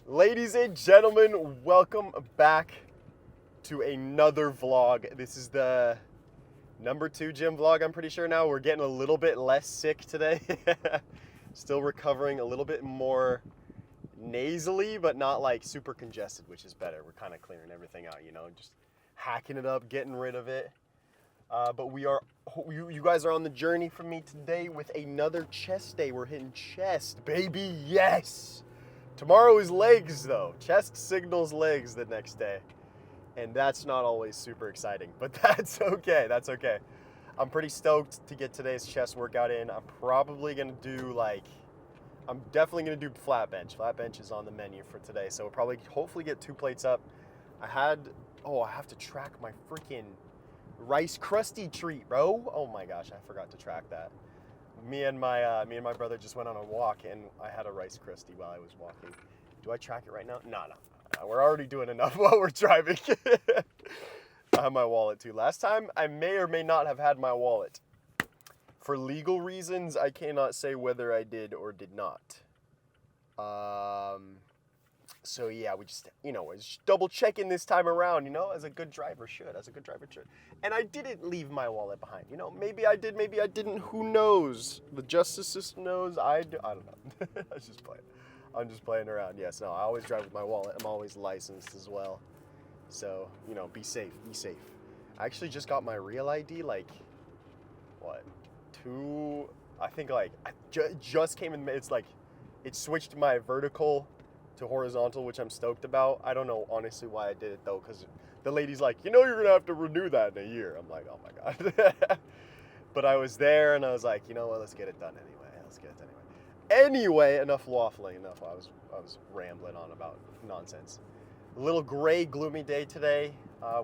Ladies and gentlemen, welcome back to another vlog. This is the number 2 gym vlog, I'm pretty sure now. We're getting a little bit less sick today. Still recovering a little bit more nasally, but not like super congested, which is better. We're kind of clearing everything out, just hacking it up, getting rid of it. But you guys are on the journey from me today with another chest day. We're hitting chest, baby, yes! Tomorrow is legs though. Chest signals legs the next day. And that's not always super exciting, but that's okay, that's okay. I'm pretty stoked to get today's chest workout in. I'm definitely gonna do flat bench. Flat bench is on the menu for today, so we'll probably hopefully get 2 plates up. I have to track my freaking Rice Krusty treat, bro. Oh my gosh, I forgot to track that. Me and my brother just went on a walk, and I had a Rice Krusty while I was walking. Do I track it right now? No. We're already doing enough while we're driving. I have my wallet too. Last time, I may or may not have had my wallet. For legal reasons, I cannot say whether I did or did not. So yeah, we just, just double checking this time around, as a good driver should, And I didn't leave my wallet behind, maybe I did, maybe I didn't, who knows? The justice system knows, I don't know. I'm just playing around. Yes, no, I always drive with my wallet. I'm always licensed as well. So, be safe. I actually just got my real ID, just came in, it switched my vertical to horizontal, which I'm stoked about. I don't know honestly why I did it though, because the lady's like, you're gonna have to renew that in a year. I'm like, oh my god. But I was there and I was like, let's get it done anyway. Anyway, enough waffling. I was rambling on about nonsense. A little gray, gloomy day today.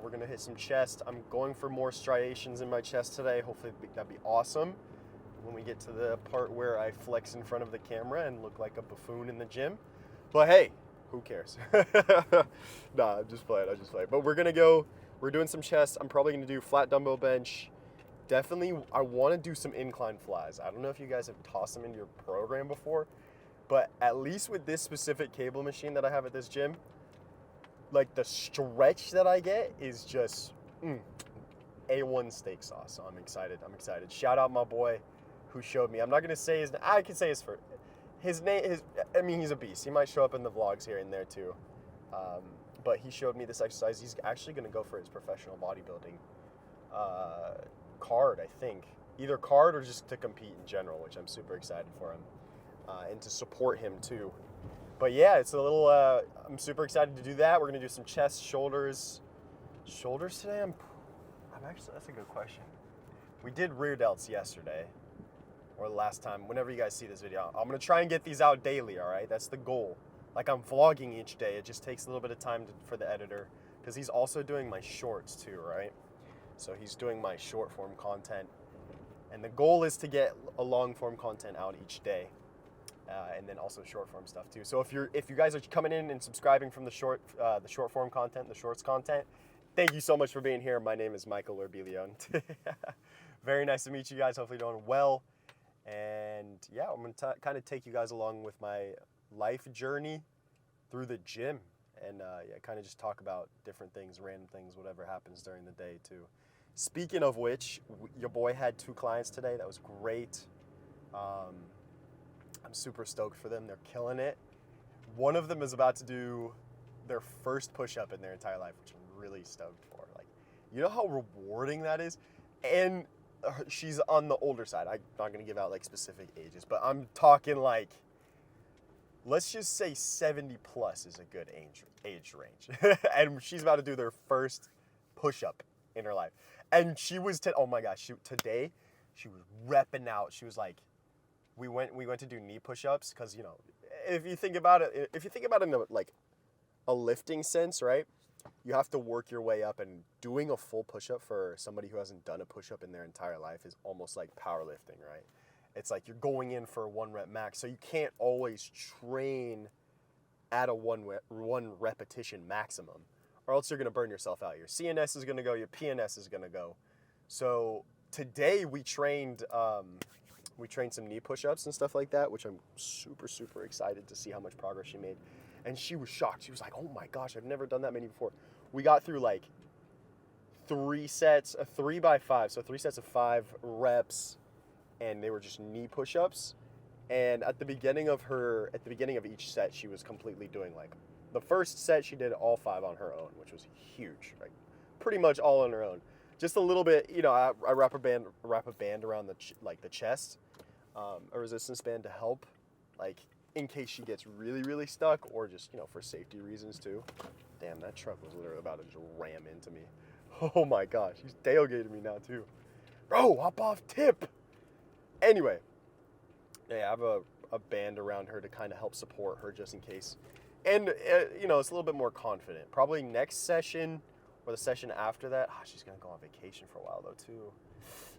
We're gonna hit some chest. I'm going for more striations in my chest today. Hopefully that'd be awesome when we get to the part where I flex in front of the camera and look like a buffoon in the gym. But hey, who cares? Nah, I'm just playing. But we're doing some chest. I'm probably gonna do flat dumbbell bench. Definitely, I wanna do some incline flies. I don't know if you guys have tossed them into your program before, but at least with this specific cable machine that I have at this gym, like the stretch that I get is just A1 steak sauce. So I'm excited. Shout out my boy who showed me. I'm not gonna say his name. I can say his name. He's a beast. He might show up in the vlogs here and there too. But he showed me this exercise. He's actually gonna go for his professional bodybuilding card, I think. Either card or just to compete in general, which I'm super excited for him. And to support him too. But yeah, it's a little, I'm super excited to do that. We're gonna do some chest, shoulders. Shoulders today, I'm actually, that's a good question. We did rear delts yesterday, or last time, whenever you guys see this video. I'm gonna try and get these out daily, all right? That's the goal. Like I'm vlogging each day. It just takes a little bit of time for the editor, because he's also doing my shorts too, right? So he's doing my short form content. And the goal is to get a long form content out each day. And then also short form stuff too. So if you guys are coming in and subscribing from the short form content, the shorts content, thank you so much for being here. My name is Michael Orbilion. Very nice to meet you guys. Hopefully you're doing well. And yeah, I'm gonna kind of take you guys along with my life journey through the gym, and kind of just talk about different things, random things, whatever happens during the day too. Speaking of which, your boy had 2 clients today. That was great. I'm super stoked for them. They're killing it. One of them is about to do their first push-up in their entire life, which I'm really stoked for. Like, you know how rewarding that is? And she's on the older side. I'm not going to give out like specific ages, but I'm talking like, let's just say 70 plus is a good age range. And she's about to do their first push-up in her life. And she was, oh my gosh, today she was repping out. She was like, we went to do knee push-ups because, if you think about it in a lifting sense, right? You have to work your way up, and doing a full push-up for somebody who hasn't done a push-up in their entire life is almost like powerlifting, right? It's like you're going in for a 1 rep max, so you can't always train at a one repetition maximum, or else you're gonna burn yourself out. Your CNS is gonna go, your PNS is gonna go. So today we trained some knee push-ups and stuff like that, which I'm super, super excited to see how much progress she made. And she was shocked. She was like, oh my gosh, I've never done that many before. We got through like 3 sets, a 3x5, so 3 sets of 5 reps, and they were just knee push-ups. And at the beginning of each set, she was completely doing like, the first set she did all 5 on her own, which was huge, like pretty much all on her own. Just a little bit, you know, I wrap a band around the chest, a resistance band to help, like in case she gets really, really stuck, or just, you know, for safety reasons too. Damn, that truck was literally about to just ram into me. Oh my gosh, he's tailgating me now too. Bro, hop off tip. Anyway, yeah, I have a band around her to kind of help support her just in case. And, you know, it's a little bit more confident. Probably next session or the session after that, she's going to go on vacation for a while though too.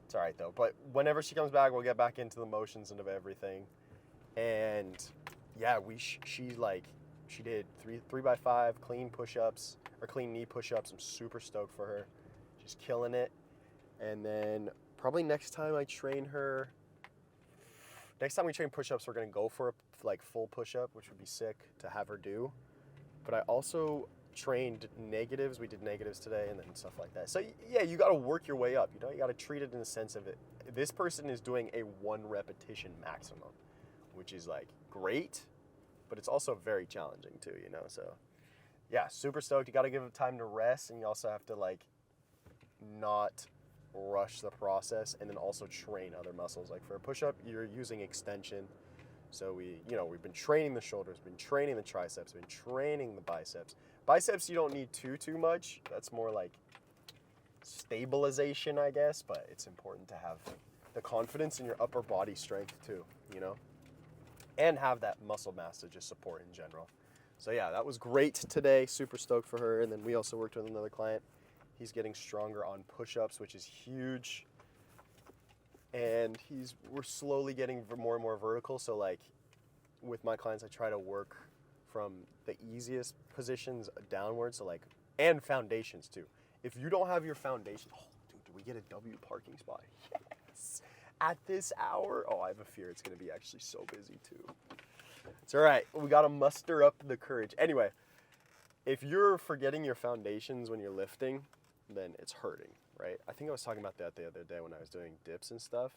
It's all right though. But whenever she comes back, we'll get back into the motions and of everything. And yeah, she did 3x5 clean push-ups or clean knee push-ups. I'm super stoked for her. She's killing it. And then probably next time we train push-ups, we're gonna go for a like full push-up, which would be sick to have her do. But I also trained negatives. We did negatives today and then stuff like that. So yeah, you gotta work your way up. You know, you gotta treat it in the sense of it. This person is doing a 1 repetition maximum, which is like great, but it's also very challenging too, you know? So yeah, super stoked. You got to give it time to rest, and you also have to like not rush the process, and then also train other muscles. Like for a push-up, you're using extension. So we've been training the shoulders, been training the triceps, been training the biceps. Biceps, you don't need too much. That's more like stabilization, I guess, but it's important to have the confidence in your upper body strength too, you know? And have that muscle mass to just support in general. So yeah, that was great today. Super stoked for her. And then we also worked with another client. He's getting stronger on push-ups, which is huge. And we're slowly getting more and more vertical. So like with my clients, I try to work from the easiest positions downwards. So like, and foundations too. If you don't have your foundation, oh dude, did we get a W parking spot? Yes. At this hour, I have a fear it's going to be actually so busy too. It's all right. We got to muster up the courage. Anyway, if you're forgetting your foundations when you're lifting, then it's hurting, right? I think I was talking about that the other day when I was doing dips and stuff.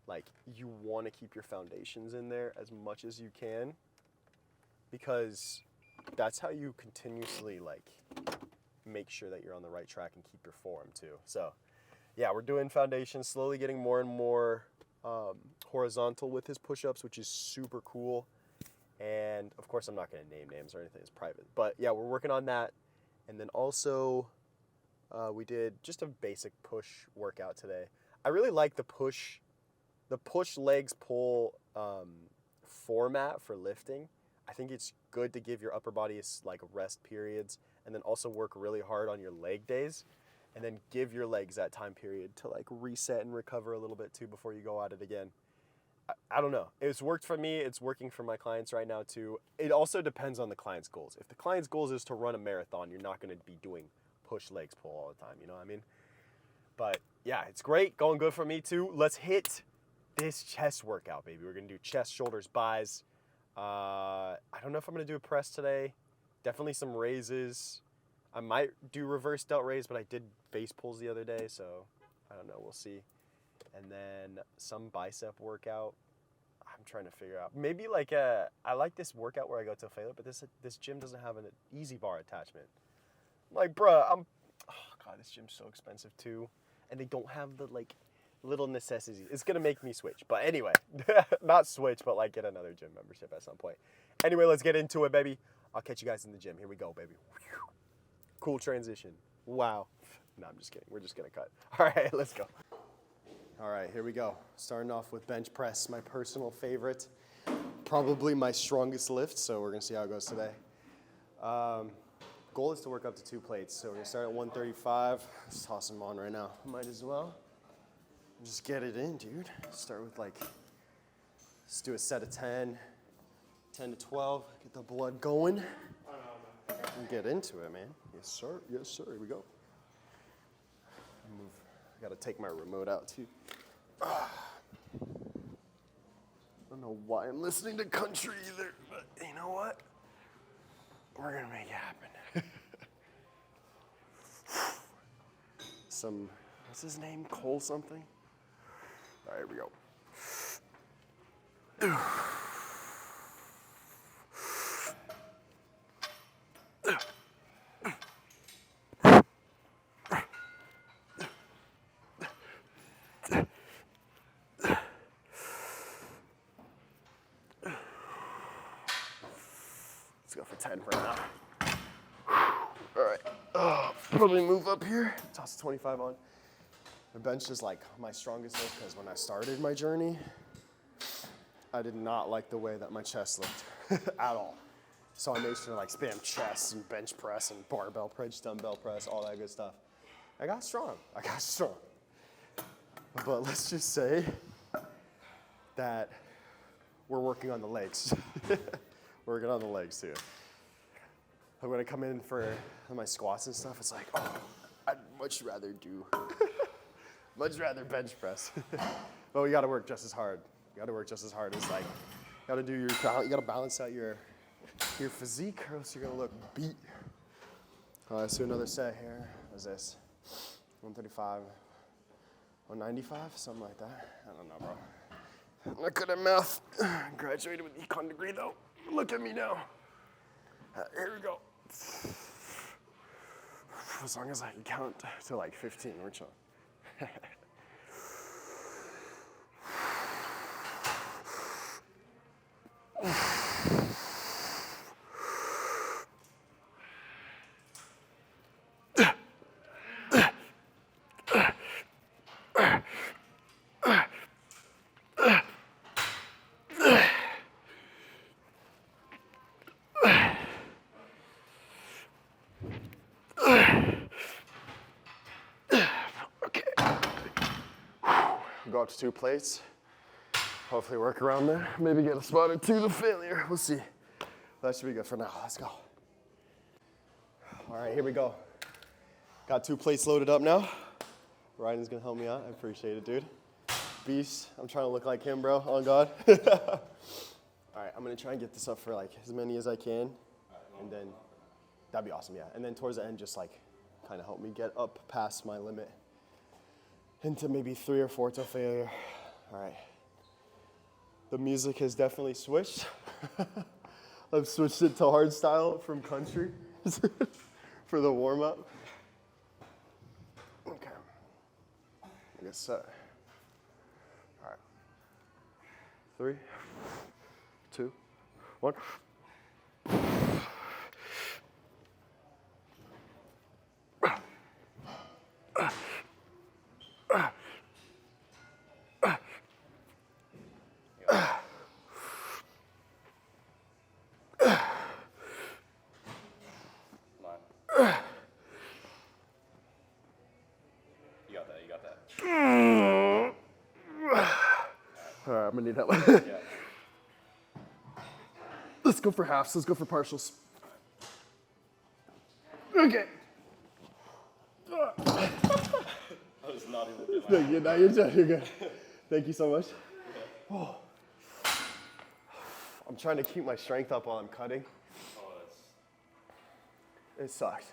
Like, you want to keep your foundations in there as much as you can, because that's how you continuously, like, make sure that you're on the right track and keep your form too. So yeah, we're doing foundations, slowly getting more and more horizontal with his push-ups, which is super cool. And of course, I'm not going to name names or anything, it's private. But yeah, we're working on that. And then also, we did just a basic push workout today. I really like the push legs pull format for lifting. I think it's good to give your upper body like rest periods, and then also work really hard on your leg days, and then give your legs that time period to like reset and recover a little bit too before you go at it again. I don't know. It's worked for me. It's working for my clients right now too. It also depends on the client's goals. If the client's goals is to run a marathon, you're not going to be doing push legs pull all the time. You know what I mean? But yeah, it's great. Going good for me too. Let's hit this chest workout, baby. We're going to do chest, shoulders, buys. I don't know if I'm going to do a press today. Definitely some raises. I might do reverse delt raise, but I did face pulls the other day, so I don't know. We'll see. And then some bicep workout. I'm trying to figure out. Maybe like I like this workout where I go to a failure, but this gym doesn't have an easy bar attachment. I'm like, bruh, oh God, this gym's so expensive too. And they don't have the like little necessities. It's going to make me switch. But anyway, not switch, but like get another gym membership at some point. Anyway, let's get into it, baby. I'll catch you guys in the gym. Here we go, baby. Cool transition. Wow. No, I'm just kidding. We're just going to cut. All right, let's go. All right, here we go. Starting off with bench press, my personal favorite. Probably my strongest lift, so we're going to see how it goes today. Goal is to work up to 2 plates. So we're going to start at 135. Let's toss them on right now. Might as well. Just get it in, dude. Start with let's do a set of 10 to 12. Get the blood going. And get into it, man. Yes, sir. Yes, sir. Here we go. I gotta take my remote out too. I don't know why I'm listening to country either, but you know what? We're gonna make it happen. What's his name? Cole something? All right, here we go. Let's go for 10 for now. All right. Probably move up here. Toss 25 on. The bench is like my strongest lift because when I started my journey, I did not like the way that my chest looked at all. So I made sure to like spam chest and bench press and barbell press, dumbbell press, all that good stuff. I got strong. But let's just say that we're working on the legs. We're working on the legs too. I'm gonna come in for my squats and stuff. It's like, oh, I'd much rather bench press. But we gotta work just as hard. It's like, you gotta balance out your physique or else you're gonna look beat. Let's do another set here. What's this? 135, 195, something like that. I don't know, bro. I'm not good at math. Graduated with econ degree though. Look at me now. Here we go. As long as I can count to like 15, we're chilling. Go up to 2 plates. Hopefully work around there. Maybe get a spot or 2 to failure. We'll see. That should be good for now. Let's go. All right, here we go. Got 2 plates loaded up now. Ryden's gonna help me out. I appreciate it, dude. Beast. I'm trying to look like him, bro. On God. All right, I'm gonna try and get this up for like as many as I can. And then, that'd be awesome, yeah. And then towards the end, just like kind of help me get up past my limit into maybe 3 or 4 to failure. All right. The music has definitely switched. I've switched it to hard style from country for the warm up. Okay. I guess set. All right. 3, 2, 1. All right, I'm gonna need help. Yeah. Let's go for halves. Let's go for partials. Okay. I was not even doing Thank you. Now you're good. Thank you so much. Oh. I'm trying to keep my strength up while I'm cutting. It sucks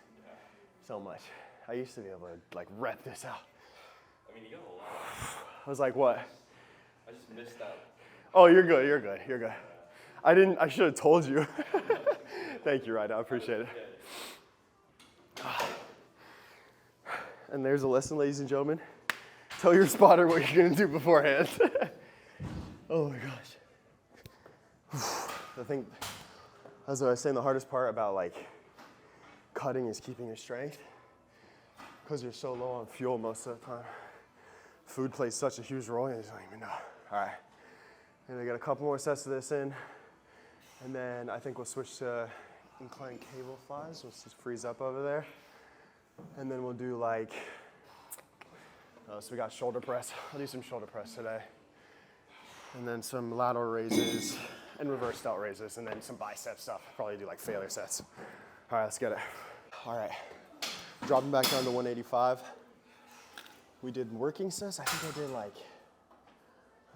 so much. I used to be able to like rep this out. I mean, you got a lot. I was like, what? I just missed that. Oh, you're good. I should have told you. Thank you, Ryder. I appreciate it. And there's a lesson, ladies and gentlemen. Tell your spotter what you're gonna do beforehand. Oh my gosh. I think, as I was saying, the hardest part about like cutting is keeping your strength because you're so low on fuel most of the time. Food plays such a huge role, you just don't even know. All right, and I got a couple more sets of this in, and then I think we'll switch to incline cable flies. We'll just freeze up over there, and then we'll do like, so we got shoulder press. I'll do some shoulder press today, and then some lateral raises and reverse delt raises, and then some bicep stuff. Probably do like failure sets. All right, let's get it. All right, dropping back down to 185. We did working sets. I think I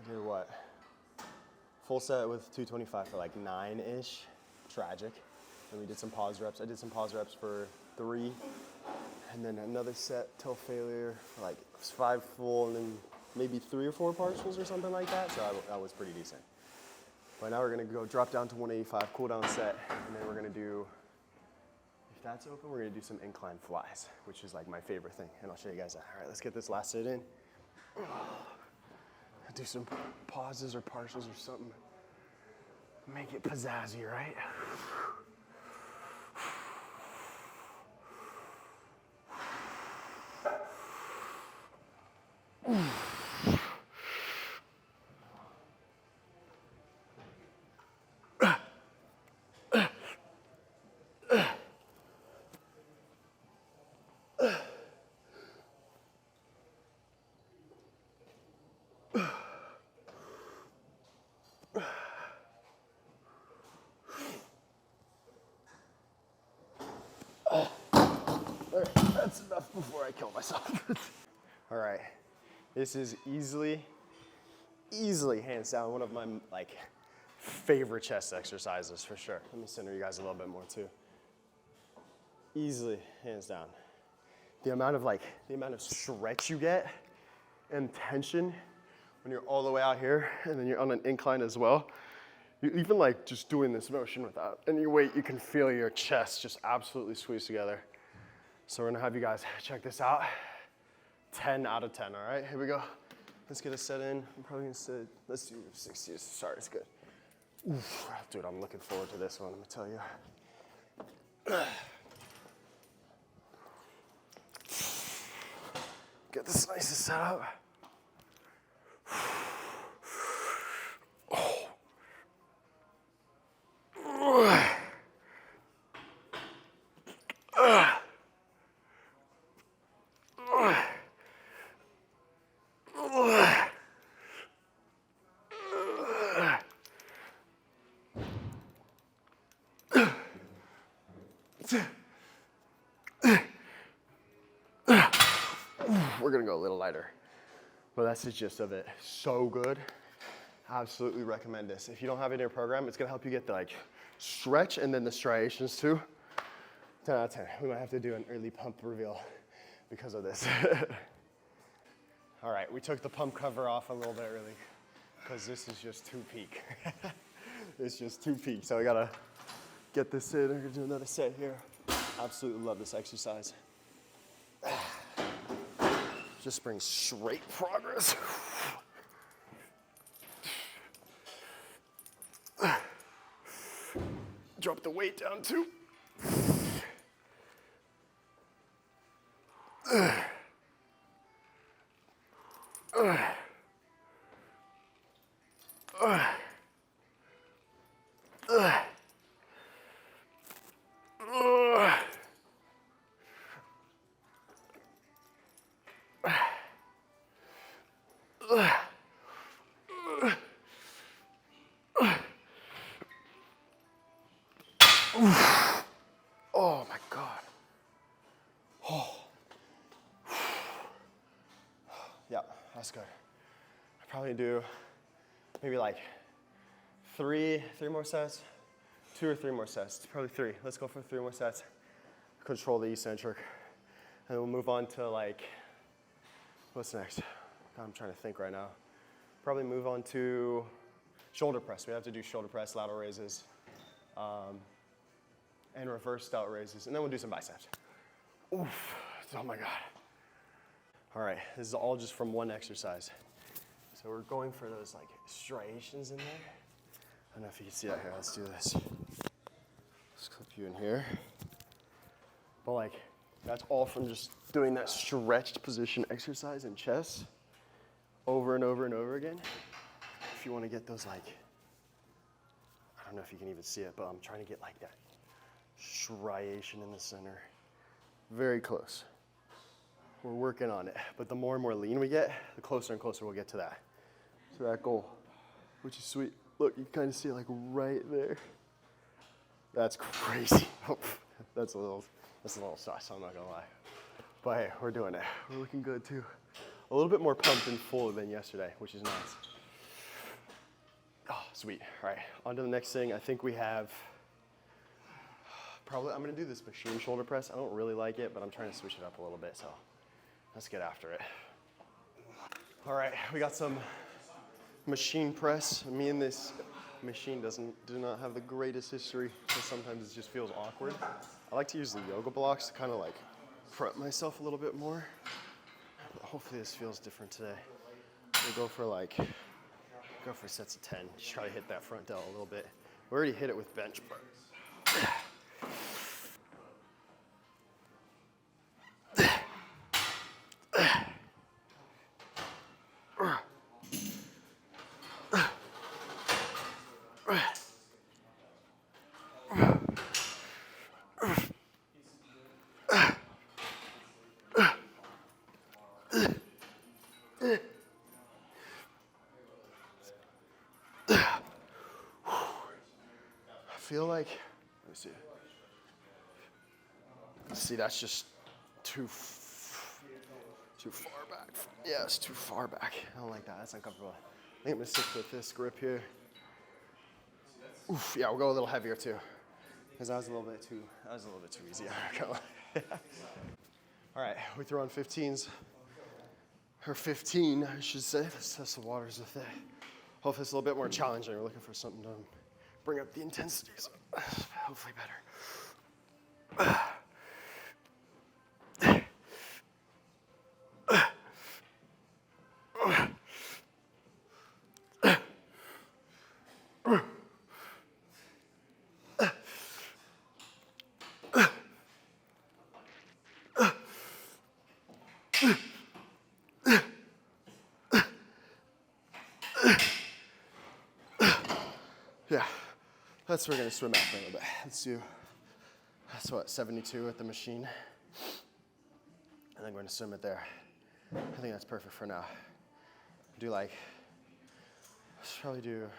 did what? Full set with 225 for like 9-ish. Tragic. Then we did some pause reps. I did some pause reps for 3, and then another set till failure, like 5 full, and then maybe 3 or 4 partials or something like that. So that was pretty decent. But now we're gonna go drop down to 185, cool down set, and then we're gonna do, if that's open, we're gonna do some incline flies, which is like my favorite thing, and I'll show you guys that. All right, let's get this last sit in. Do some pauses or partials or something. Make it pizzazzy, right? That's enough before I kill myself. All right, this is easily, hands down, one of my like favorite chest exercises for sure. Let me center you guys a little bit more too. Easily, hands down. The amount of stretch you get and tension when you're all the way out here and then you're on an incline as well. You even like just doing this motion without any weight, you can feel your chest just absolutely squeeze together. So we're gonna have you guys check this out. 10 out of 10, all right? Here we go. Let's get a set in. I'm probably gonna sit, let's do 60 to start, it's good. Oof. Dude, I'm looking forward to this one, I'm gonna tell you. Get this nice and set up. We're gonna go a little lighter, but that's the gist of it. So good. Absolutely recommend this. If you don't have it in your program, it's gonna help you get the like stretch and then the striations too. 10 out of 10. We might have to do an early pump reveal because of this. All right, we took the pump cover off a little bit early because this is just too peak. It's just too peak. So I gotta get this in. We're gonna do another set here. Absolutely love this exercise. Just brings straight progress. Drop the weight down too. Oh my God. Oh. Yeah, that's good. I probably do maybe like three more sets, 2 or 3 more sets. Probably 3. Let's go for 3 more sets. Control the eccentric. And then we'll move on to like, what's next? God, I'm trying to think right now. Probably move on to shoulder press. We have to do shoulder press, lateral raises, and reverse stout raises. And then we'll do some biceps. Oof, oh my God. All right, this is all just from one exercise. So we're going for those like striations in there. I don't know if you can see that here, let's do this. Let's clip you in here. But like, that's all from just doing that stretched position exercise in chest over and over and over again. If you want to get those like, I don't know if you can even see it, but I'm trying to get like that striation in the center. Very close. We're working on it, but the more and more lean we get, the closer and closer we'll get to that goal, which is sweet. Look, you can kind of see it like right there. That's crazy. That's a little sus, I'm not gonna lie. But hey, we're doing it. We're looking good too. A little bit more pumped and full than yesterday, which is nice. Oh, sweet. All right, on to the next thing. I think we have I'm gonna do this machine shoulder press. I don't really like it, but I'm trying to switch it up a little bit, so let's get after it. All right, we got some machine press. Me and this machine do not have the greatest history, so sometimes it just feels awkward. I like to use the yoga blocks to kind of like prep myself a little bit more. But hopefully this feels different today. We'll go for sets of 10. Just try to hit that front delt a little bit. We already hit it with bench, but I feel like, let me see. See, that's just too far back. Yeah, it's too far back. I don't like that. That's uncomfortable. I think I'm gonna stick with this grip here. Oof, yeah, we'll go a little heavier too, because that was a little bit too easy. All right, we throw on 15s, or 15, I should say. Let's test the waters with it. Hopefully it's a little bit more challenging. We're looking for something to bring up the intensity, so hopefully better. Yeah, that's what we're gonna swim after a little bit. That's what, 72 at the machine. I think we're gonna swim it there. I think that's perfect for now. Let's probably do,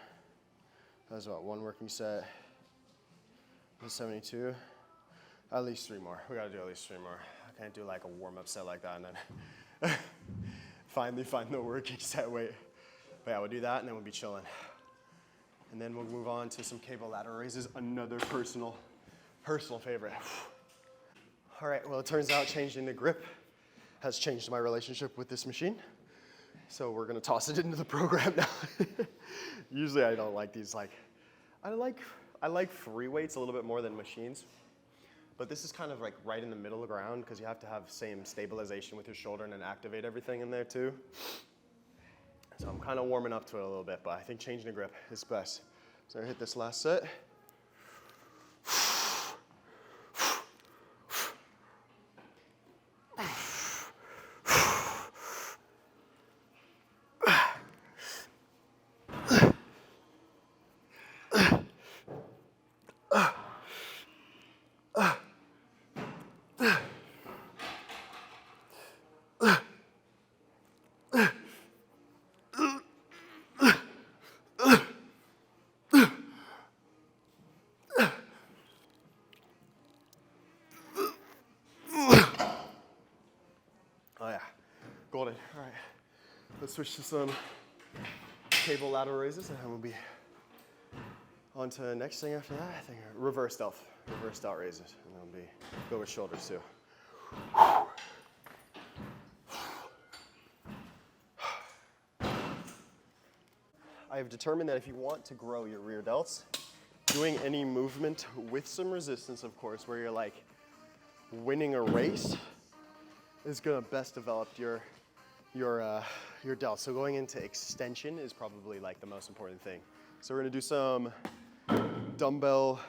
that was what, one working set, the 72. At least 3 more. We gotta do at least 3 more. I can't do like a warm-up set like that and then finally find the working set weight. But yeah, we'll do that and then we'll be chilling. And then we'll move on to some cable lateral raises, another personal favorite. All right, well, it turns out changing the grip has changed my relationship with this machine. So we're gonna toss it into the program now. Usually I don't like these, I like free weights a little bit more than machines. But this is kind of like right in the middle of the ground because you have to have same stabilization with your shoulder and then activate everything in there too. So I'm kind of warming up to it a little bit, but I think changing the grip is best. So I hit this last set. Oh yeah, golden. All right, let's switch to some cable lateral raises and then we'll be on to the next thing after that. I think reverse delt raises, and then we'll go with shoulders too. I have determined that if you want to grow your rear delts, doing any movement with some resistance, of course, where you're like winning a race, is gonna best develop your delts. So going into extension is probably like the most important thing. So we're gonna do some dumbbell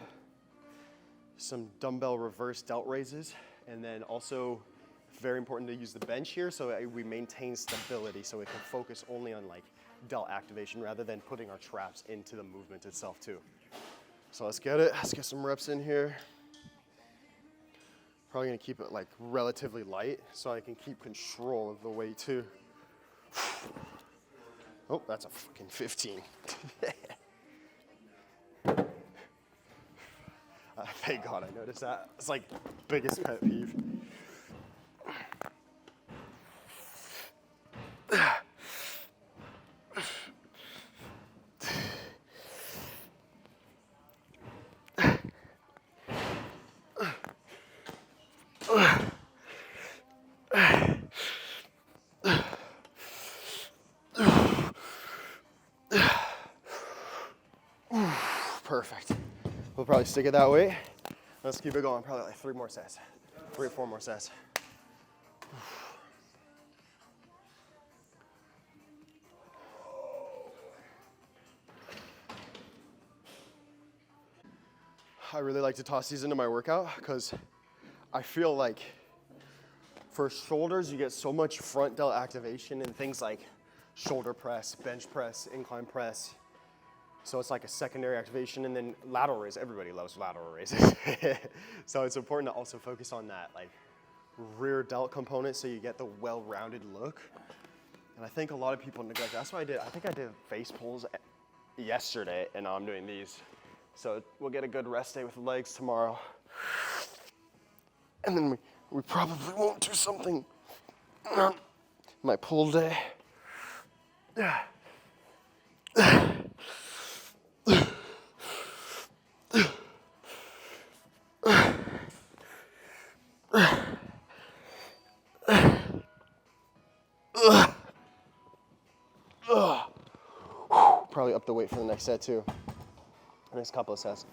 reverse delt raises, and then also very important to use the bench here so we maintain stability, so we can focus only on like delt activation rather than putting our traps into the movement itself too. So let's get it. Let's get some reps in here. Probably gonna keep it like relatively light so I can keep control of the weight too. Oh, that's a fucking 15. Thank God I noticed that. It's like biggest pet peeve. probably stick it that way. Let's keep it going. Probably like 3 more sets. 3 or 4 more sets. I really like to toss these into my workout because I feel like for shoulders, you get so much front delt activation in things like shoulder press, bench press, incline press. So it's like a secondary activation, and then lateral raise. Everybody loves lateral raises. So it's important to also focus on that like rear delt component so you get the well-rounded look. And I think a lot of people neglect. That's what I did. I think I did face pulls yesterday, and now I'm doing these. So we'll get a good rest day with the legs tomorrow. And then we probably won't do something my pull day. Probably up the weight for the next set too. Next couple of sets.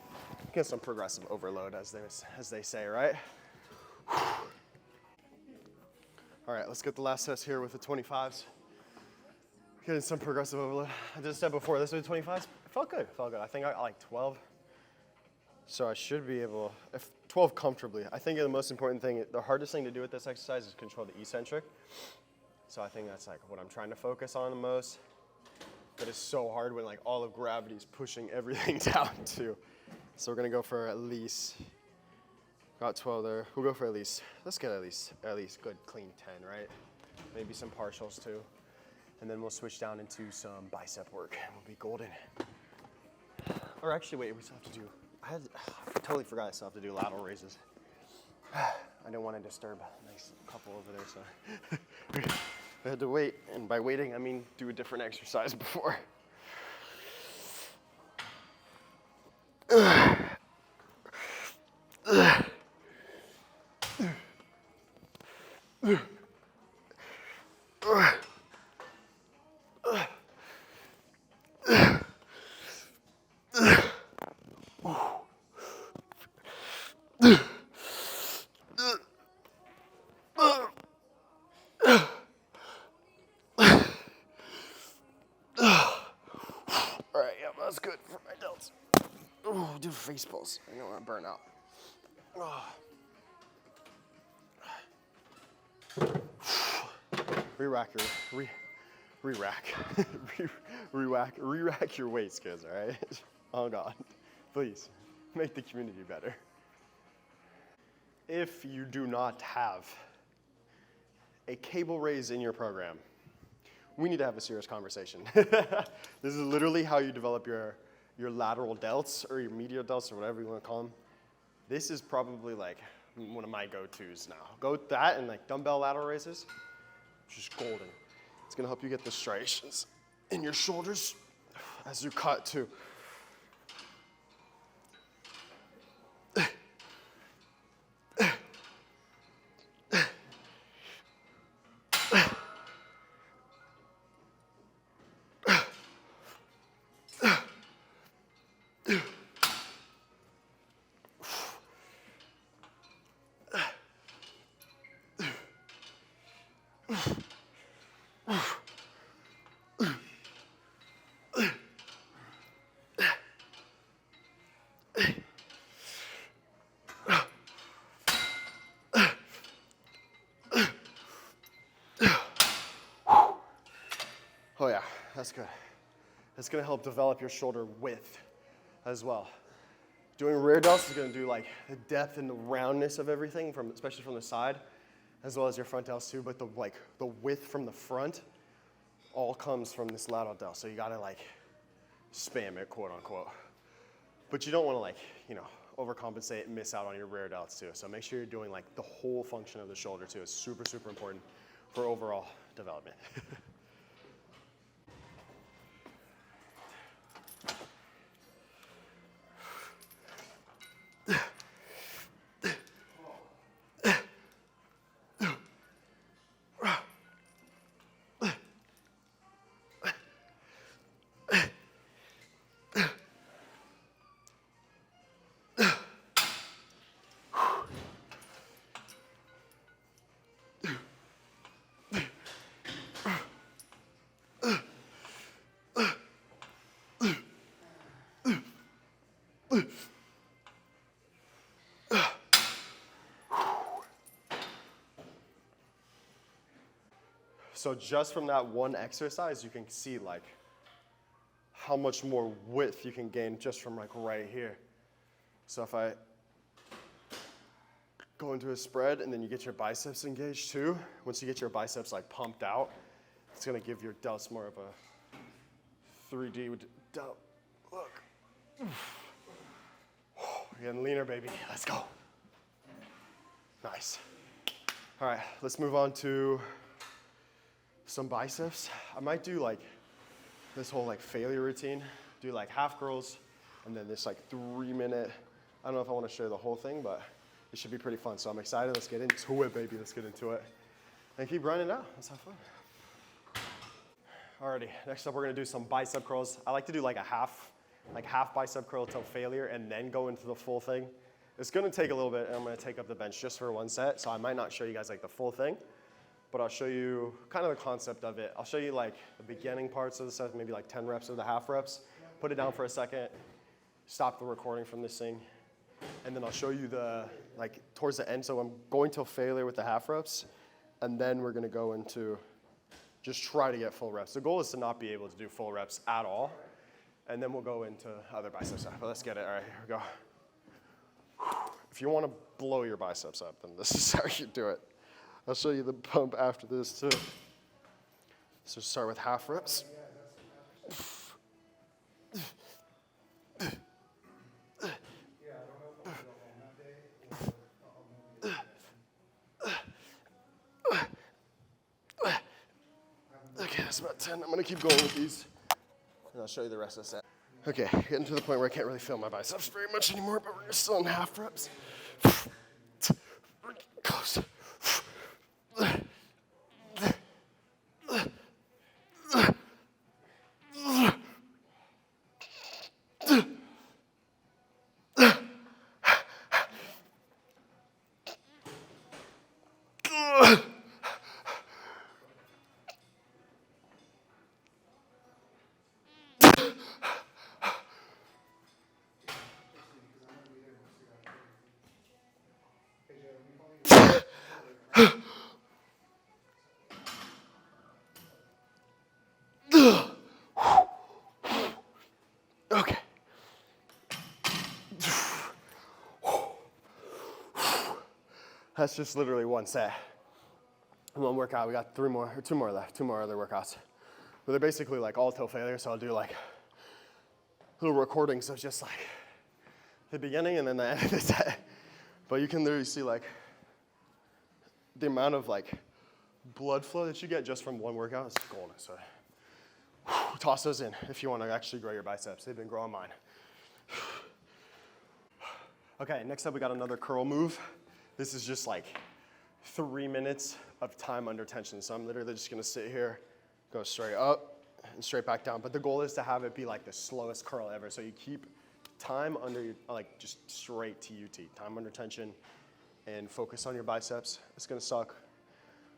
Get some progressive overload, as they say, right? All right, let's get the last test here with the 25s. Getting some progressive overload. I did a step before this with 25s. It felt good. I think I like 12. So I should be able, if 12 comfortably. I think the most important thing, the hardest thing to do with this exercise is control the eccentric. So I think that's like what I'm trying to focus on the most. But it's so hard when like all of gravity is pushing everything down too. So we're gonna go for at least, got 12 there. We'll go for at least, let's get at least good clean 10, right? Maybe some partials too. And then we'll switch down into some bicep work and we'll be golden. Or actually wait, we still have to do, I totally forgot I still have to do lateral raises. I didn't want to disturb a nice couple over there, so. I had to wait, and by waiting, I mean do a different exercise before. That's good for my delts. Oh, do face pulls. I don't want to burn out. Re-rack your weights, kids, all right? Oh God, please, make the community better. If you do not have a cable raise in your program, we need to have a serious conversation. This is literally how you develop your lateral delts or your medial delts or whatever you want to call them. This is probably like one of my go-tos now. Go with that and like dumbbell lateral raises, just golden. It's gonna help you get the striations in your shoulders as you cut too. Oh yeah, that's good. It's gonna help develop your shoulder width as well. Doing rear delts is gonna do like the depth and the roundness of everything, especially from the side, as well as your front delts too, but the width from the front all comes from this lateral delt. So you gotta like spam it, quote unquote. But you don't wanna like, overcompensate and miss out on your rear delts too. So make sure you're doing like the whole function of the shoulder too. It's super, super important for overall development. So just from that one exercise, you can see like how much more width you can gain just from like right here. So if I go into a spread and then you get your biceps engaged too, once you get your biceps like pumped out, it's gonna give your delts more of a 3D with delt. Look. You're getting leaner, baby. Let's go. Nice. All right, let's move on to some biceps. I might do like this whole like failure routine, do like half curls, and then this like 3-minute, I don't know if I want to show you the whole thing, but it should be pretty fun. So I'm excited. Let's get into it, baby. Let's get into it. And keep running out. Let's have fun. Alrighty, next up we're gonna do some bicep curls. I like to do like half bicep curl till failure and then go into the full thing. It's gonna take a little bit and I'm gonna take up the bench just for one set, so I might not show you guys like the full thing, but I'll show you kind of the concept of it. I'll show you like the beginning parts of the set, maybe like 10 reps of the half reps. Put it down for a second, stop the recording from this thing, and then I'll show you the, like towards the end, so I'm going till failure with the half reps, and then we're gonna go into just try to get full reps. The goal is to not be able to do full reps at all, and then we'll go into other biceps stuff. But let's get it. All right, here we go. If you want to blow your biceps up, then this is how you do it. I'll show you the pump after this too. So start with half reps. Okay, that's about 10. I'm gonna keep going with these, and I'll show you the rest of the set. Okay, getting to the point where I can't really feel my biceps very much anymore, but we're still in half reps. Close. Okay. That's just literally one set. One workout. We got two more left, 2 more other workouts. But they're basically like all till failure, so I'll do like little recordings, so it's just like the beginning and then the end of the set. But you can literally see like the amount of like blood flow that you get just from one workout is golden. So toss those in if you want to actually grow your biceps. They've been growing mine. Okay, next up we got another curl move. This is just like 3 minutes of time under tension. So I'm literally just gonna sit here, go straight up and straight back down. But the goal is to have it be like the slowest curl ever. So you keep time under your, like just straight TUT, time under tension, and focus on your biceps. It's gonna suck,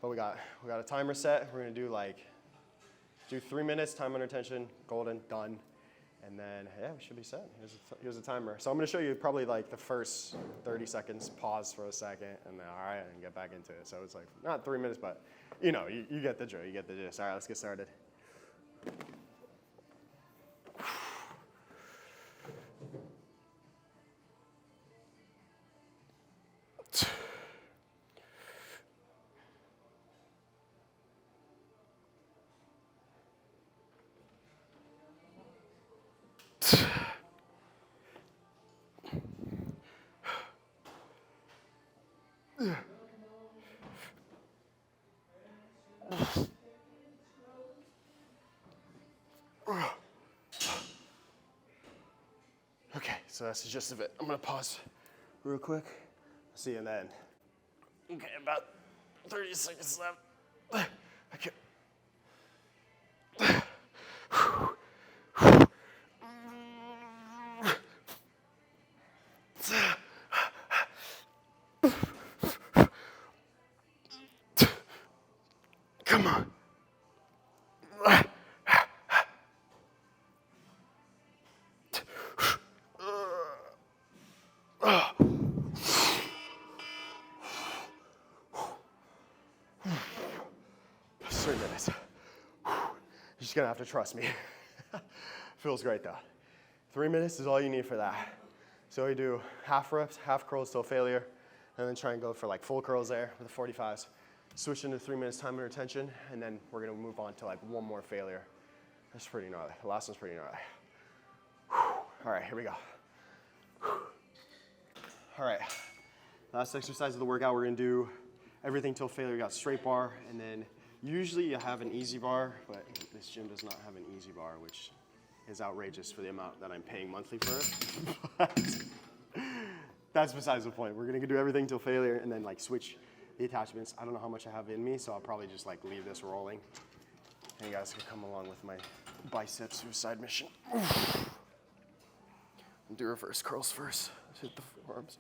but we got a timer set. We're gonna do 3 minutes, time under tension, golden, done. And then, yeah, we should be set. Here's a timer. So I'm gonna show you probably like the first 30 seconds, pause for a second, and then all right, and get back into it. So it's like, not 3 minutes, but you know, you get the drill, you get the gist. All right, let's get started. Okay, so that's the gist of it. I'm gonna pause real quick. See you in the end. Okay, about 30 seconds left. Okay. Come on. That's 3 minutes. just gonna have to trust me. Feels great though. 3 minutes is all you need for that. So we do half reps, half curls till failure, and then try and go for like full curls there with the 45s. Switch into 3 minutes time and retention, and then we're gonna move on to like one more failure. That's pretty gnarly. The last one's pretty gnarly. All right, here we go. All right, last exercise of the workout, we're gonna do everything till failure. We got straight bar, and then usually you have an easy bar, but this gym does not have an easy bar, which is outrageous for the amount that I'm paying monthly for it. But that's besides the point. We're gonna do everything till failure and then like switch the attachments. I don't know how much I have in me, so I'll probably just like leave this rolling. And you guys can come along with my bicep suicide mission. Do reverse curls first. Let's hit the forearms.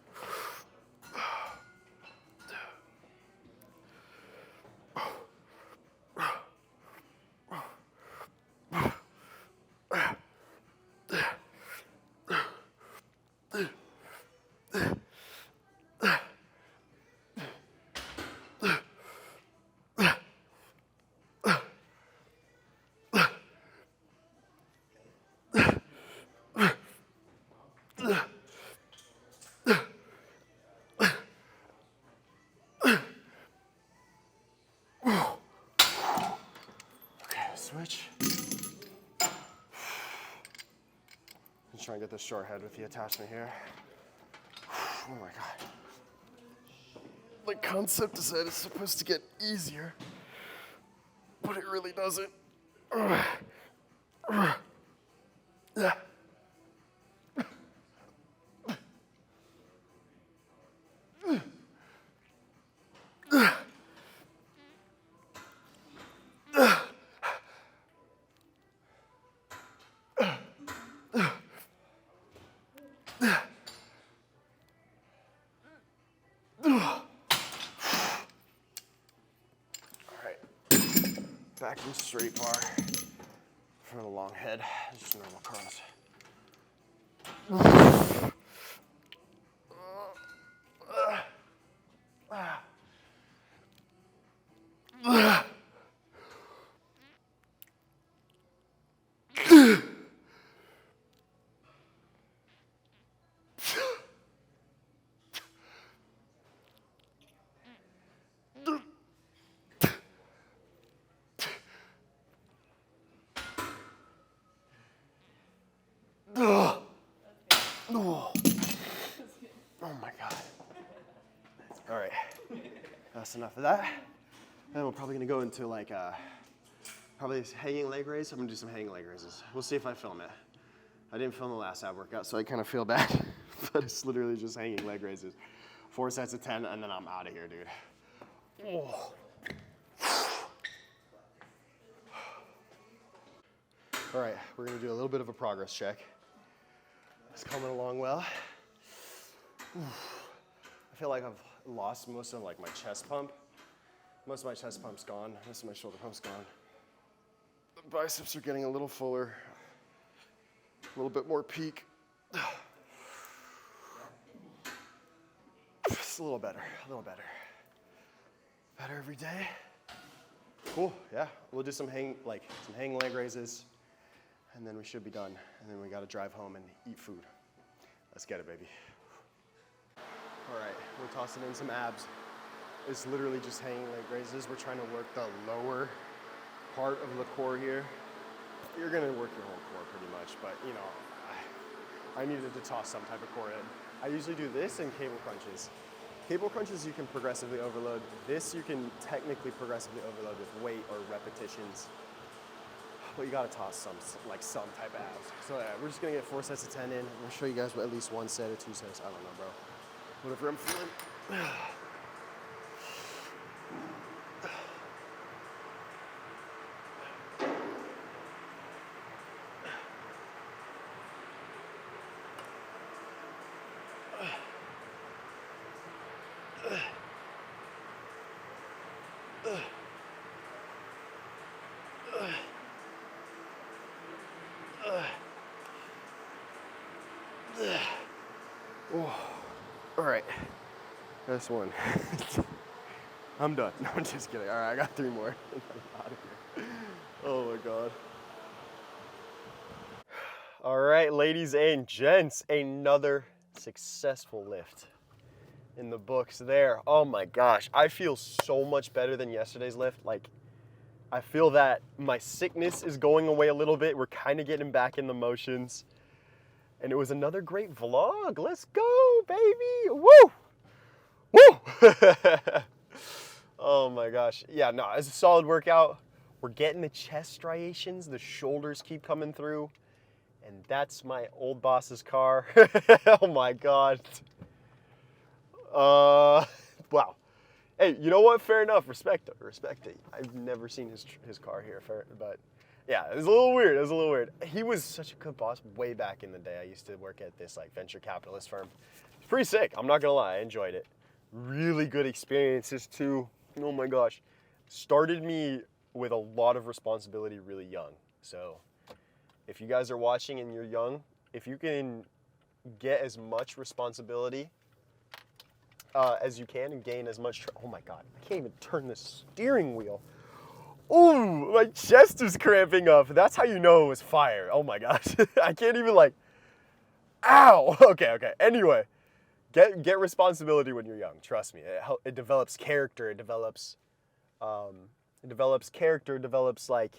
Switch. Let's try and get this short head with the attachment here. Oh my God. The concept is that it's supposed to get easier, but it really doesn't. Back in straight bar for the long head, just normal curls. Oh my God. All right, that's enough of that. Then we're probably gonna go into like probably this hanging leg raise. I'm gonna do some hanging leg raises. We'll see if I film it. I didn't film the last ab workout, so I kind of feel bad, but it's literally just hanging leg raises. 4 sets of 10, and then I'm out of here, dude. Oh. All right, we're gonna do a little bit of a progress check. It's coming along well. I feel like I've lost most of like my chest pump. Most of my chest pump's gone. Most of my shoulder pump's gone. The biceps are getting a little fuller, a little bit more peak. It's a little better, a little better. Better every day. Cool, yeah. We'll do some hang leg raises, and then we should be done. And then we gotta drive home and eat food. Let's get it, baby. All right, we're tossing in some abs. It's literally just hanging leg raises. We're trying to work the lower part of the core here. You're gonna work your whole core pretty much, but you know, I needed to toss some type of core in. I usually do this and cable crunches. Cable crunches you can progressively overload. This you can technically progressively overload with weight or repetitions. But you gotta toss some type of abs. So yeah, we're just gonna get 4 sets of 10 in. I'm gonna show you guys what at least 1 set or 2 sets. I don't know, bro. Whatever I'm feeling. Oh. All right, that's one. I'm done. No, I'm just kidding. All right, I got 3 more. I'm out of here. Oh my God. All right, ladies and gents, another successful lift in the books there. Oh my gosh, I feel so much better than yesterday's lift. Like, I feel that my sickness is going away a little bit. We're kind of getting back in the motions. And it was another great vlog. Let's go, baby. Woo! Woo! Oh my gosh. Yeah, no, it's a solid workout. We're getting the chest striations. The shoulders keep coming through. And that's my old boss's car. Oh my God. Wow. Hey, you know what? Fair enough. Respect it. Respect it. I've never seen his car here, but yeah, it was a little weird. It was a little weird. He was such a good boss way back in the day. I used to work at this like venture capitalist firm. It's pretty sick. I'm not gonna lie. I enjoyed it. Really good experiences too. Oh my gosh. Started me with a lot of responsibility really young. So if you guys are watching and you're young, if you can get as much responsibility as you can and gain as much, oh my God, I can't even turn the steering wheel. Ooh, my chest is cramping up. That's how you know it was fire. Oh my gosh, I can't even like, ow. Okay. Anyway, get responsibility when you're young. Trust me, it develops character. It develops character. It develops like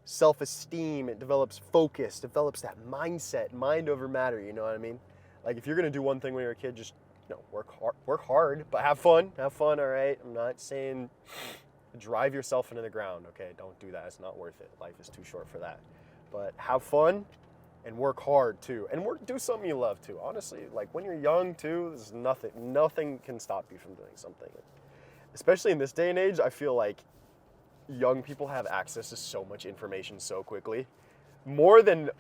self-esteem. It develops focus. Develops that mindset, mind over matter. You know what I mean? Like if you're gonna do one thing when you're a kid, just work hard, but have fun. Have fun. All right. I'm not saying drive yourself into the ground. Okay, don't do that. It's not worth it. Life is too short for that. But have fun and work hard too. And do something you love too. Honestly, like when you're young too, there's nothing can stop you from doing something. Especially in this day and age, I feel like young people have access to so much information so quickly. More than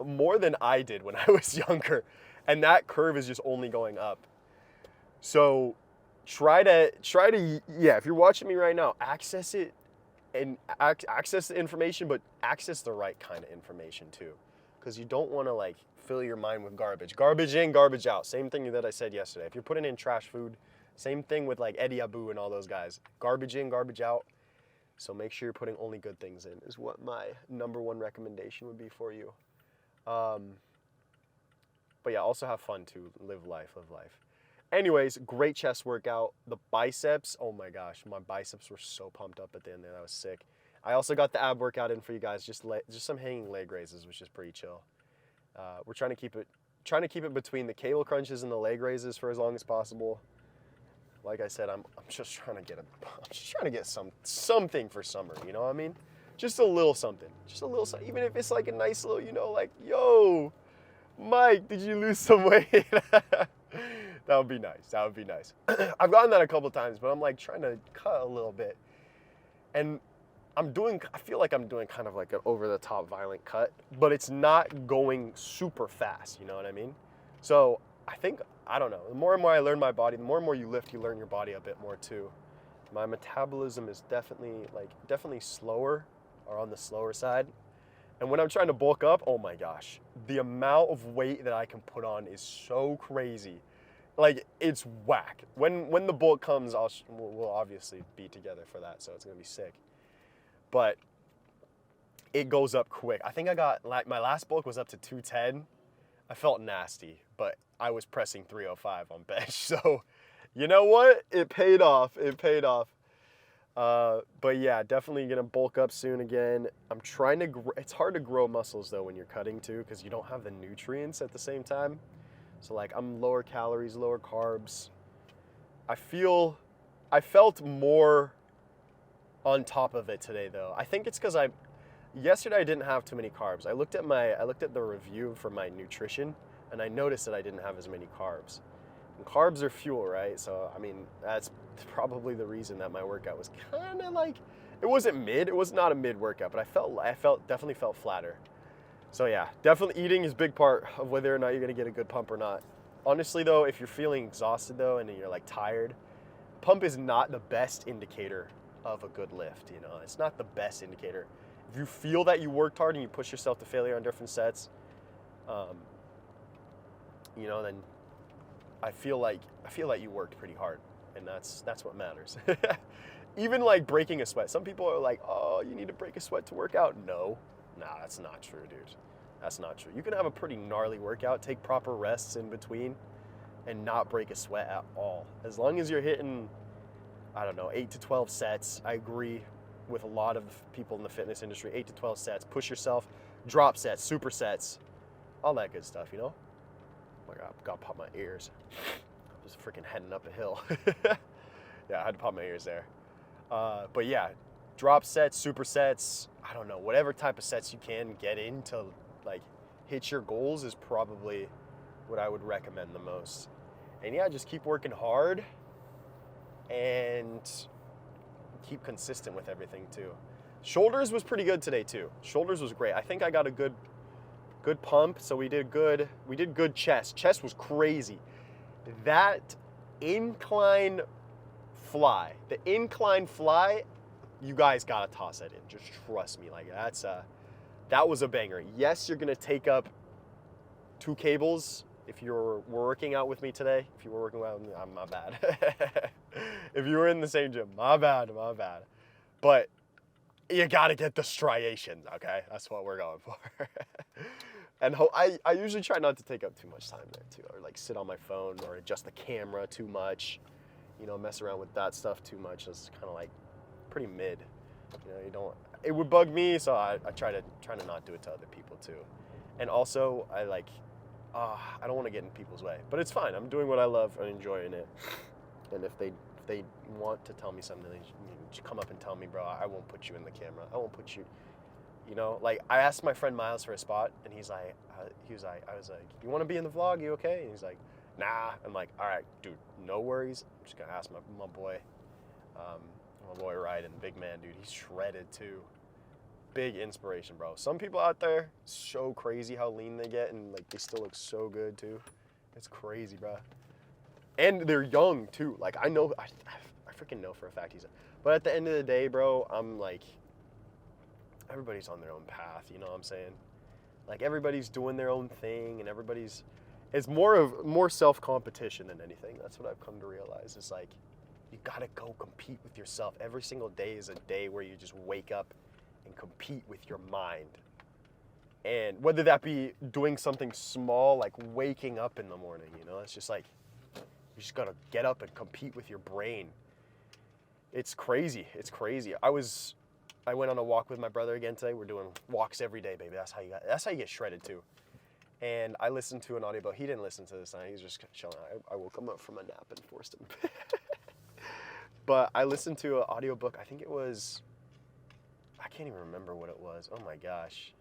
I did when I was younger. And that curve is just only going up. So try to yeah, if you're watching me right now, access it and access the information, but access the right kind of information too. Because you don't want to like fill your mind with garbage. Garbage in, garbage out. Same thing that I said yesterday. If you're putting in trash food, same thing with like Eddie Abu and all those guys. Garbage in, garbage out. So make sure you're putting only good things in is what my #1 recommendation would be for you. But yeah, also have fun too. Live life. Anyways, great chest workout. The biceps, oh my gosh, my biceps were so pumped up at the end there. That was sick. I also got the ab workout in for you guys, just some hanging leg raises, which is pretty chill. We're trying to keep it between the cable crunches and the leg raises for as long as possible. Like I said, I'm just trying to get something for summer. You know what I mean? Just a little something. Even if it's like a nice little, you know, like, yo, Mike, did you lose some weight? That would be nice. I've gotten that a couple times, but I'm like trying to cut a little bit. And I feel like I'm doing kind of like an over-the-top violent cut, but it's not going super fast, you know what I mean? So I don't know, the more and more I learn my body, the more and more you lift, you learn your body a bit more too. My metabolism is definitely slower, or on the slower side. And when I'm trying to bulk up, oh my gosh, the amount of weight that I can put on is so crazy. Like, it's whack. When the bulk comes, we'll obviously be together for that, so it's gonna be sick. But it goes up quick. I think my last bulk was up to 210. I felt nasty, but I was pressing 305 on bench. So, you know what? It paid off. But yeah, definitely gonna bulk up soon again. I'm trying to, it's hard to grow muscles though when you're cutting too, because you don't have the nutrients at the same time. So like I'm lower calories, lower carbs. I felt more on top of it today though. I think it's because yesterday I didn't have too many carbs. I looked at the review for my nutrition and I noticed that I didn't have as many carbs. And carbs are fuel, right? So I mean, that's probably the reason that my workout was kind of like, it was not a mid workout, but I definitely felt flatter. So yeah, definitely eating is a big part of whether or not you're gonna get a good pump or not. Honestly though, if you're feeling exhausted though and you're like tired, pump is not the best indicator of a good lift, you know? It's not the best indicator. If you feel that you worked hard and you push yourself to failure on different sets, you know, then I feel like you worked pretty hard, and that's what matters. Even like breaking a sweat. Some people are like, oh, you need to break a sweat to work out. No, nah, that's not true, dude. That's not true. You can have a pretty gnarly workout, take proper rests in between, and not break a sweat at all. As long as you're hitting, I don't know, 8 to 12 sets. I agree with a lot of people in the fitness industry. 8 to 12 sets. Push yourself. Drop sets, supersets, all that good stuff, you know? Oh my God, I gotta pop my ears. I was freaking heading up a hill. Yeah, I had to pop my ears there. But yeah, drop sets, supersets, I don't know, whatever type of sets you can get in to like hit your goals is probably what I would recommend the most. And yeah, just keep working hard and keep consistent with everything too. Shoulders was pretty good today too. Shoulders was great. I think I got a good pump, so we did good chest. Chest was crazy. That incline fly, you guys gotta toss that in. Just trust me, like that was a banger. Yes, you're gonna take up 2 cables if you're working out with me today. If you were working out with me, my bad. If you were in the same gym, my bad. But you gotta get the striations, okay? That's what we're going for. And I usually try not to take up too much time there too, or like sit on my phone or adjust the camera too much. You know, mess around with that stuff too much. It's kind of like pretty mid. You know, you don't. It would bug me, so I try to not do it to other people too. And also, I don't want to get in people's way, but it's fine. I'm doing what I love and enjoying it. And if they want to tell me something, they should come up and tell me, bro. I won't put you in the camera. I won't put you. You know, like I asked my friend Miles for a spot, and I was like, you want to be in the vlog? You okay? And he's like, nah. I'm like, all right, dude, no worries. I'm just gonna ask my boy, Ryden, big man, dude. He's shredded too. Big inspiration, bro. Some people out there, so crazy how lean they get, and like they still look so good too. It's crazy, bro. And they're young too. Like I know, I freaking know for a fact but at the end of the day, bro, I'm like, everybody's on their own path, you know what I'm saying? Like everybody's doing their own thing, and it's more self-competition than anything. That's what I've come to realize. It's like, you gotta go compete with yourself. Every single day is a day where you just wake up and compete with your mind. And whether that be doing something small, like waking up in the morning, you know, it's just like, you just gotta get up and compete with your brain. It's crazy. I went on a walk with my brother again today. We're doing walks every day, baby. That's how you get shredded too. And I listened to an audiobook. He didn't listen to this night. He was just chilling. I woke him up from a nap and forced him. But I listened to an audiobook. I think it was, I can't even remember what it was. Oh my gosh.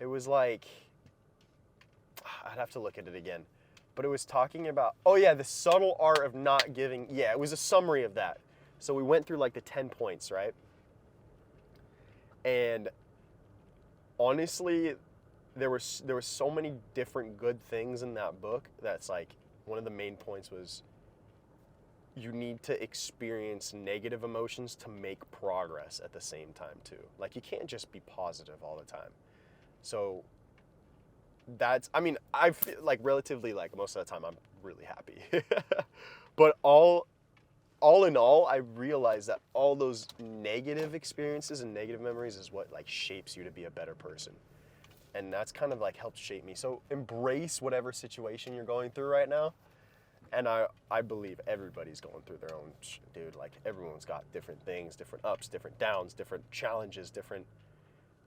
It was like, I'd have to look at it again. But it was talking about, oh yeah, the subtle art of not giving. Yeah, it was a summary of that. So we went through like the 10 points, right? And honestly, there were so many different good things in that book. That's like, one of the main points was, you need to experience negative emotions to make progress at the same time too. Like you can't just be positive all the time. So I feel like relatively, like most of the time I'm really happy. But all in all, I realized that all those negative experiences and negative memories is what like shapes you to be a better person. And that's kind of like helped shape me. So embrace whatever situation you're going through right now. And I believe everybody's going through their own, dude, like everyone's got different things, different ups, different downs, different challenges, different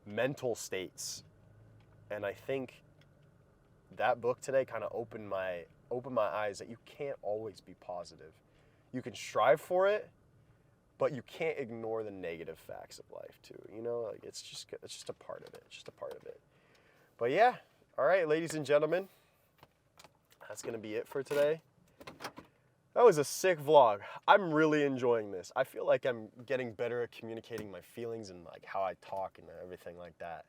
mental states. And I think that book today kind of opened my eyes that you can't always be positive. You can strive for it, but you can't ignore the negative facts of life too. You know, like it's just a part of it. It's just a part of it. But yeah, all right, ladies and gentlemen, that's gonna be it for today. That was a sick vlog. I'm really enjoying this. I feel like I'm getting better at communicating my feelings and like how I talk and everything like that.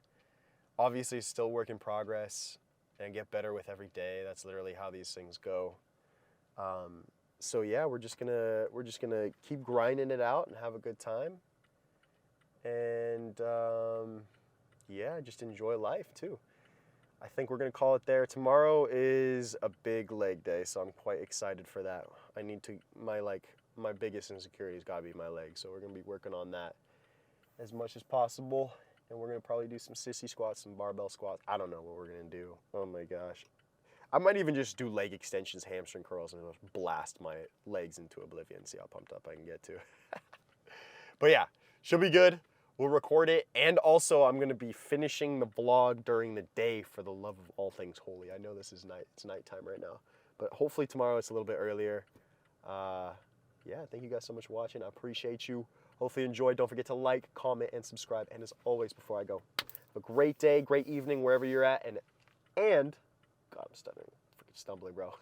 Obviously, still work in progress, and get better with every day. That's literally how these things go. So yeah, we're just gonna keep grinding it out and have a good time. And yeah, just enjoy life too. I think we're gonna call it there. Tomorrow is a big leg day, so I'm quite excited for that. I need to, my biggest insecurity has gotta be my legs, so we're gonna be working on that as much as possible. And we're going to probably do some sissy squats, some barbell squats. I don't know what we're going to do. Oh my gosh. I might even just do leg extensions, hamstring curls, and just blast my legs into oblivion and see how pumped up I can get to. But yeah, should be good. We'll record it. And also, I'm going to be finishing the vlog during the day for the love of all things holy. I know this is night. It's nighttime right now. But hopefully tomorrow it's a little bit earlier. Yeah, thank you guys so much for watching. I appreciate you. Hopefully you enjoyed. Don't forget to like, comment, and subscribe. And as always, before I go, have a great day, great evening, wherever you're at. And God, I'm stuttering. Freaking stumbling, bro.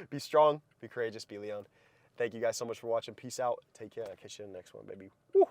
Be strong, be courageous, be Leon. Thank you guys so much for watching. Peace out. Take care. I'll catch you in the next one, baby. Woo!